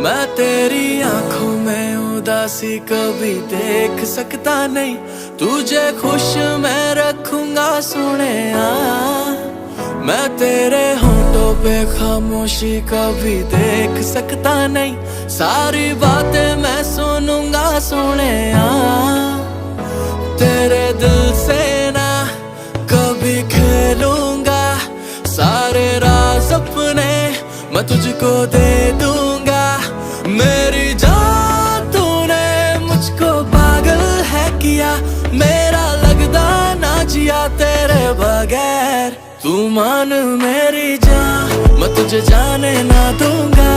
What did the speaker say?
मैं तेरी आंखों में उदासी कभी देख सकता नहीं, तुझे खुश मैं रखूंगा सोनिया। मैं तेरे होंठों पे खामोशी कभी देख सकता नहीं, सारी बातें मैं सुनूंगा सोनिया। तेरे दिल से ना कभी खेलूंगा, सारे राज अपने मैं तुझको दे दूंगा। मेरी जान तूने मुझको पागल है किया, मेरा लगदा ना जिया तेरे बगैर। तू मान मेरी जान, मैं तुझे जाने ना दूंगा।